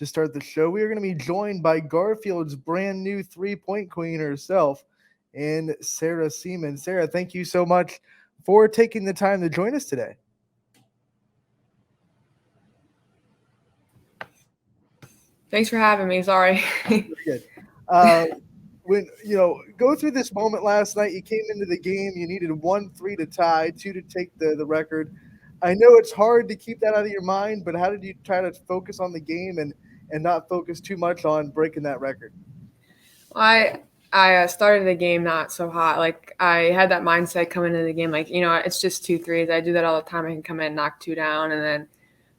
to start the show. We are going to be joined by Garfield's brand new three-point queen herself, and Sarah Seaman. Sarah, thank you so much for taking the time to join us today. Thanks for having me. Sorry. Good. When go through this moment last night, you came into the game, you needed 1-3 to tie, 2 to take the record. I know it's hard to keep that out of your mind, but how did you try to focus on the game and not focus too much on breaking that record? I started the game not so hot. Like, I had that mindset coming into the game, like, it's just 2 threes. I do that all the time. I can come in, knock 2 down, and then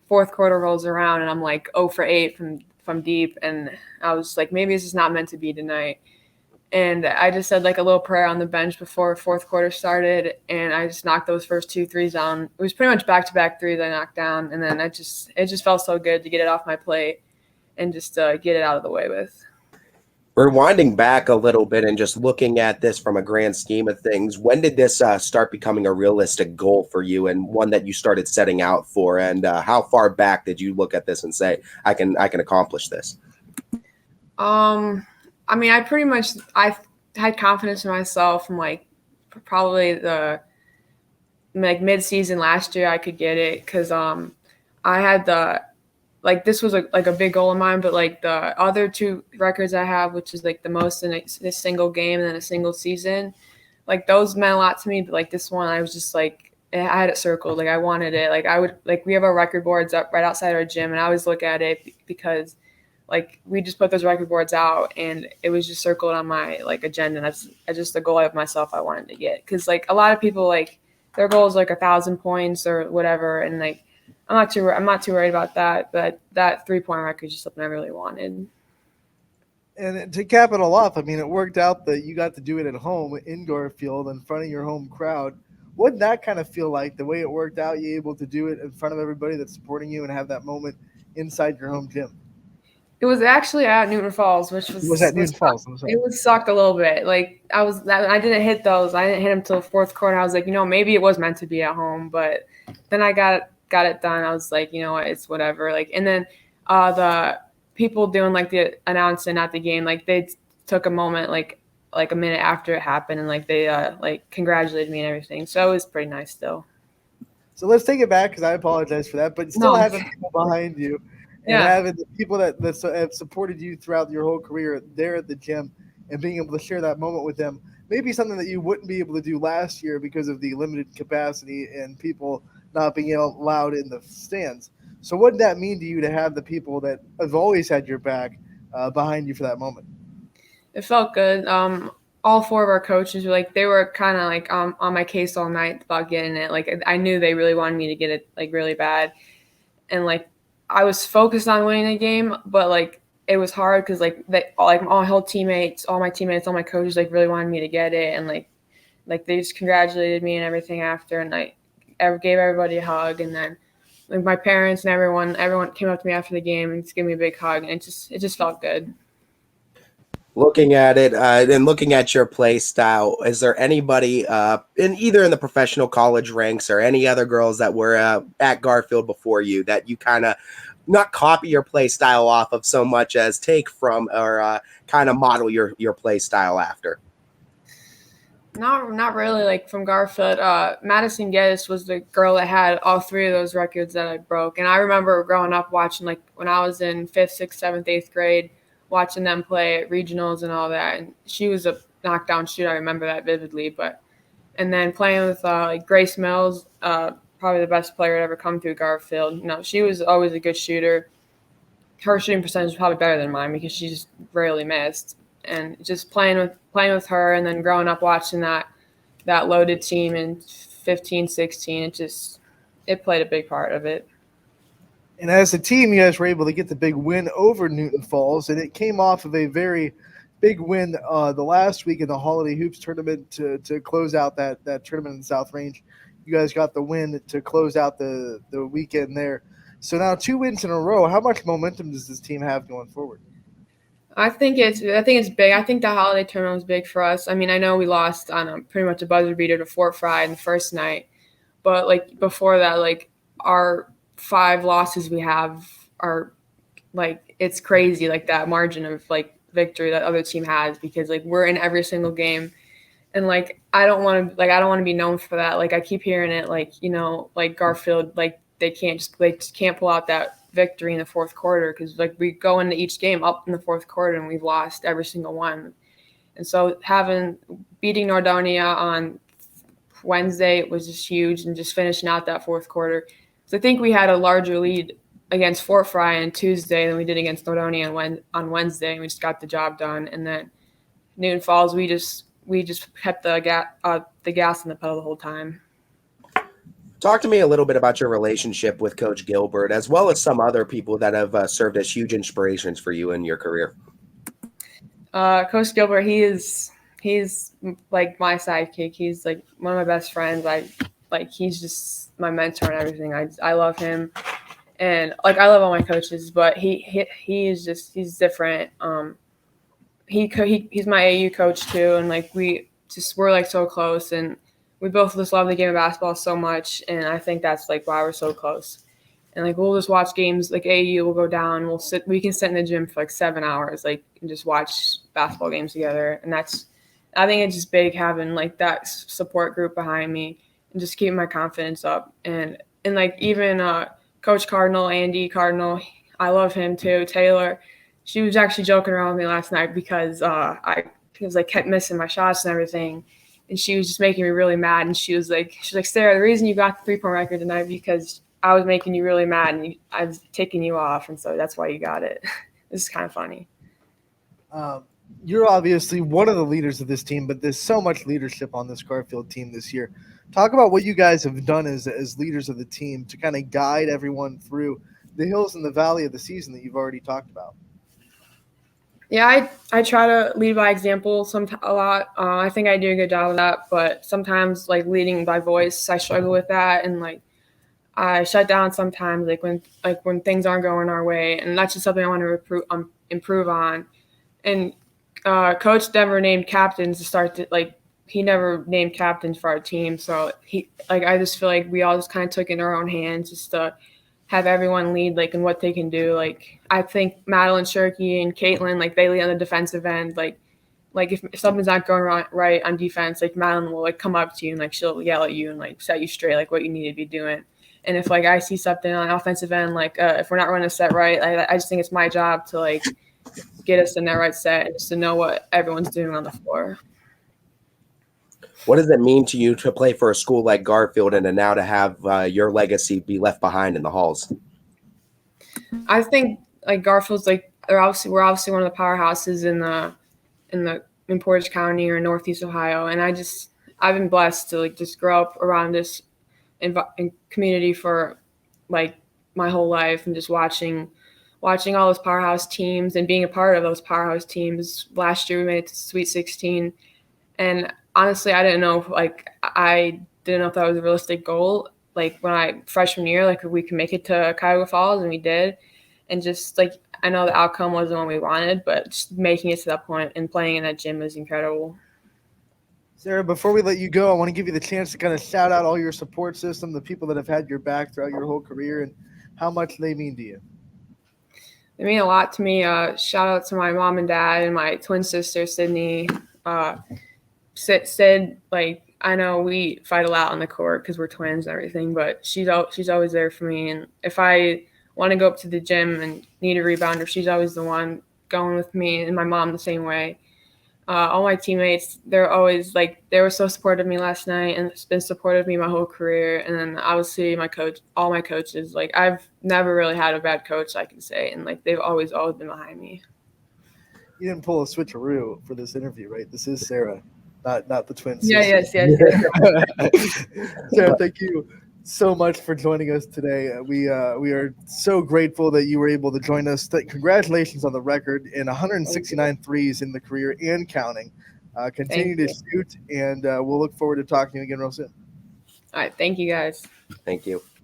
fourth quarter rolls around, and I'm like 0 for 8 from deep, and I was like, maybe this is not meant to be tonight. And I just said like a little prayer on the bench before fourth quarter started, and I just knocked those first 2 threes down. It was pretty much back-to-back threes I knocked down, and then it just felt so good to get it off my plate and just get it out of the way with. Rewinding back a little bit and just looking at this from a grand scheme of things, when did this start becoming a realistic goal for you and one that you started setting out for? And how far back did you look at this and say, I can accomplish this? I mean, I had confidence in myself from like probably the like mid-season last year I could get it, because I had this was like a big goal of mine, but like the other 2 records I have, which is like the most in a single game and then a single season, like those meant a lot to me. But like this one, I was just like, I had it circled, like I wanted it. Like I would, like we have our record boards up right outside our gym, and I always look at it because like we just put those record boards out, and it was just circled on my like agenda. And that's just the goal of myself I wanted to get, because like a lot of people, like their goal is like 1,000 points or whatever, and like I'm not too worried about that. But that 3-point record is just something I really wanted. And to cap it all off, I mean, it worked out that you got to do it at home in Garfield in front of your home crowd. What did that kind of feel like, the way it worked out, you able to do it in front of everybody that's supporting you and have that moment inside your home gym? It was actually at Newton Falls, which was at Newton Falls. It was sucked a little bit. Like I didn't hit those. I didn't hit them until the fourth quarter. I was like, maybe it was meant to be at home, but then I got it done. I was like, you know what, it's whatever. Like, and then the people doing like the announcing at the game, like they took a moment, like a minute after it happened, and like they like congratulated me and everything. So it was pretty nice still. So let's take it back, because I apologize for that, but still having people behind you. And having the people that have supported you throughout your whole career there at the gym and being able to share that moment with them, maybe something that you wouldn't be able to do last year because of the limited capacity and people not being allowed in the stands. So what did that mean to you to have the people that have always had your back behind you for that moment? It felt good. All 4 of our coaches were like, they were kind of like on my case all night about getting it. Like I knew they really wanted me to get it like really bad. And like, I was focused on winning the game, but like it was hard because like all my teammates, all my coaches like really wanted me to get it, and like they just congratulated me and everything after, and I gave everybody a hug, and then like my parents and everyone came up to me after the game and just gave me a big hug, and it just felt good. Looking at it and looking at your play style, is there anybody in the professional college ranks or any other girls that were at Garfield before you that you kind of not copy your play style off of so much as take from or kind of model your play style after? Not really. Like from Garfield, Madison Geddes was the girl that had all 3 of those records that I broke. And I remember growing up watching, like when I was in 5th, 6th, 7th, 8th grade, watching them play at regionals and all that. And she was a knockdown shooter. I remember that vividly. And then playing with like Grace Mills, probably the best player to ever come through Garfield. She was always a good shooter. Her shooting percentage was probably better than mine because she just rarely missed. And just playing with her, and then growing up watching that loaded team in 15, 16, it played a big part of it. And as a team, you guys were able to get the big win over Newton Falls, and it came off of a very big win the last week in the Holiday Hoops tournament to close out that tournament in the South Range. You guys got the win to close out the weekend there. So now 2 wins in a row. How much momentum does this team have going forward? I think it's big. I think the Holiday tournament was big for us. I mean, I know we lost on pretty much a buzzer beater to Fort Fry in the first night, but like before that, like our 5 losses we have are like it's crazy, like that margin of like victory that other team has, because like we're in every single game. And like I don't want to be known for that. Like I keep hearing it, like, you know, like Garfield, like they just can't pull out that victory in the fourth quarter, because like we go into each game up in the fourth quarter and we've lost every single one. And so beating Nordonia on Wednesday was just huge, and just finishing out that fourth quarter. So I think we had a larger lead against Fort Fry on Tuesday than we did against Nordonia on Wednesday, and we just got the job done. And then Newton Falls, we just kept the gas on the pedal the whole time. Talk to me a little bit about your relationship with Coach Gilbert, as well as some other people that have served as huge inspirations for you in your career. Coach Gilbert, he's like my sidekick. He's like one of my best friends. He's just my mentor and everything. I love him, and like I love all my coaches, but he's different. He's my AU coach too, and like we're like so close, and we both just love the game of basketball so much, and I think that's like why we're so close. And like we'll just watch games, like AU will go down, we can sit in the gym for like 7 hours, like, and just watch basketball games together. And I think it's just big having like that support group behind me and just keeping my confidence up. And like even Coach Cardinal, Andy Cardinal, I love him too. Taylor, she was actually joking around with me last night because I kept missing my shots and everything. And she was just making me really mad. And she was like, Sarah, the reason you got the 3-point record tonight because I was making you really mad and I was taking you off. And so that's why you got it. This is kind of funny. You're obviously one of the leaders of this team, but there's so much leadership on this Garfield team this year. Talk about what you guys have done as leaders of the team to kind of guide everyone through the hills and the valley of the season that you've already talked about. Yeah, I try to lead by example a lot. I think I do a good job of that, but sometimes like leading by voice, I struggle with that, and like I shut down sometimes, like when things aren't going our way, and that's just something I want to improve on. And Coach never named captains to start he never named captains for our team, so I just feel like we all just kind of took it in our own hands just to have everyone lead like in what they can do. Like I think Madeline Shirky and Caitlin, like they lead on the defensive end. Like if something's not going right on defense, like Madeline will like come up to you and like she'll yell at you and like set you straight like what you need to be doing. And if like I see something on the offensive end, like if we're not running a set right, I just think it's my job to like get us in that right set and just to know what everyone's doing on the floor. What does it mean to you to play for a school like Garfield and now to have your legacy be left behind in the halls? I think like Garfield's like we're obviously one of the powerhouses in Portage County or Northeast Ohio, and I've been blessed to like just grow up around this in community for like my whole life, and just watching all those powerhouse teams and being a part of those powerhouse teams. Last year we made it to Sweet 16, and honestly, I didn't know if that was a realistic goal. Like when freshman year, like we can make it to Cuyahoga Falls, and we did. And just like I know the outcome wasn't what we wanted, but just making it to that point and playing in that gym was incredible. Sarah, before we let you go, I want to give you the chance to kind of shout out all your support system, the people that have had your back throughout your whole career, and how much they mean to you. They mean a lot to me. Shout out to my mom and dad and my twin sister, Sydney. Sid, like I know we fight a lot on the court because we're twins and everything, but she's always there for me. And if I want to go up to the gym and need a rebounder, she's always the one going with me, and my mom the same way. All my teammates, they're always like they were so supportive of me last night, and it's been supportive of me my whole career. And then obviously all my coaches, like I've never really had a bad coach, I can say, and like they've always been behind me. You didn't pull a switcheroo for this interview, right? This is Sarah, not the twins. Yeah, yes. Sarah, thank you so much for joining us today. We are so grateful that you were able to join us. Congratulations on the record in 169 threes in the career and counting. Continue to shoot, and we'll look forward to talking to you again real soon. All right. Thank you, guys. Thank you.